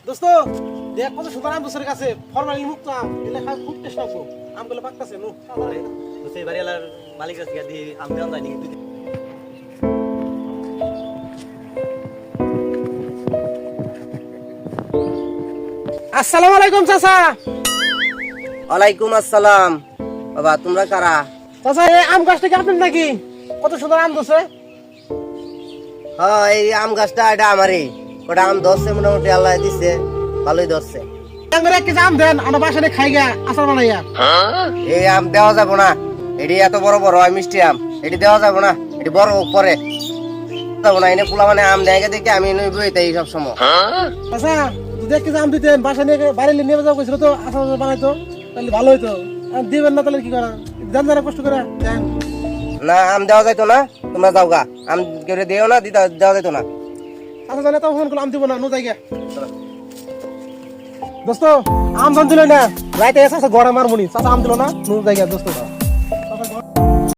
দোস্ত দেখ কত সুন্দর আম দোস্তের কাছে ফরমালি মুক্ত আম এলে খাই খুব টেস্ট লাগবো আমগুলো পাকতাছে নো তো সেই বাড়িওয়ালার মালিক কাছে দিয়ে আম দেওয়া যায় নাকি? আসসালামু আলাইকুম চাচা। ওয়ালাইকুম আসসালাম। বাবা তোমরা কারা? চাচা এই আম গাছটা কি আপনার নাকি? কত সুন্দর আম দোষে। হ্যাঁ এই আম গাছটা এটা আমারই। ওটা আম ধরছে মোটামুটি আল্লাহ দিচ্ছে, ভালোই ধরছে। আঙ্গুরে এক কেজি আম দেন আমরা বাসায় খাই গা আচার বানাইয়া। এই আম দেওয়া যাবো না, এটি এত বড় বড় হয় মিষ্টি আম, এটি দেওয়া যাবো না, এটি বড় পরে যাবো না। এনে পোলা মানে আম দেখে দেখে আমি বইতে এই সব সময়। চাচা যদি এক কেজি আম দিতেন বাসায় নিয়ে বাড়ি নিয়ে যাওয়া কইছিল তো আচার বানাইতো তাহলে ভালো হইতো। আর দিবেন না তাহলে কি করা? জান জানা কষ্ট করে দেন। না আম দেওয়া যাইতো না, তোমরা যাও গা। আম কেউ দিও না, দেওয়া যাইতো না। আচ্ছা জানে তো ফোন করলাম আম দিব না নো জায়গা। দোস্ত আম জান দিল না রাইতে এসে গড়া মারমুনি চাচা আম দিল না নো জায়গা দোস্ত।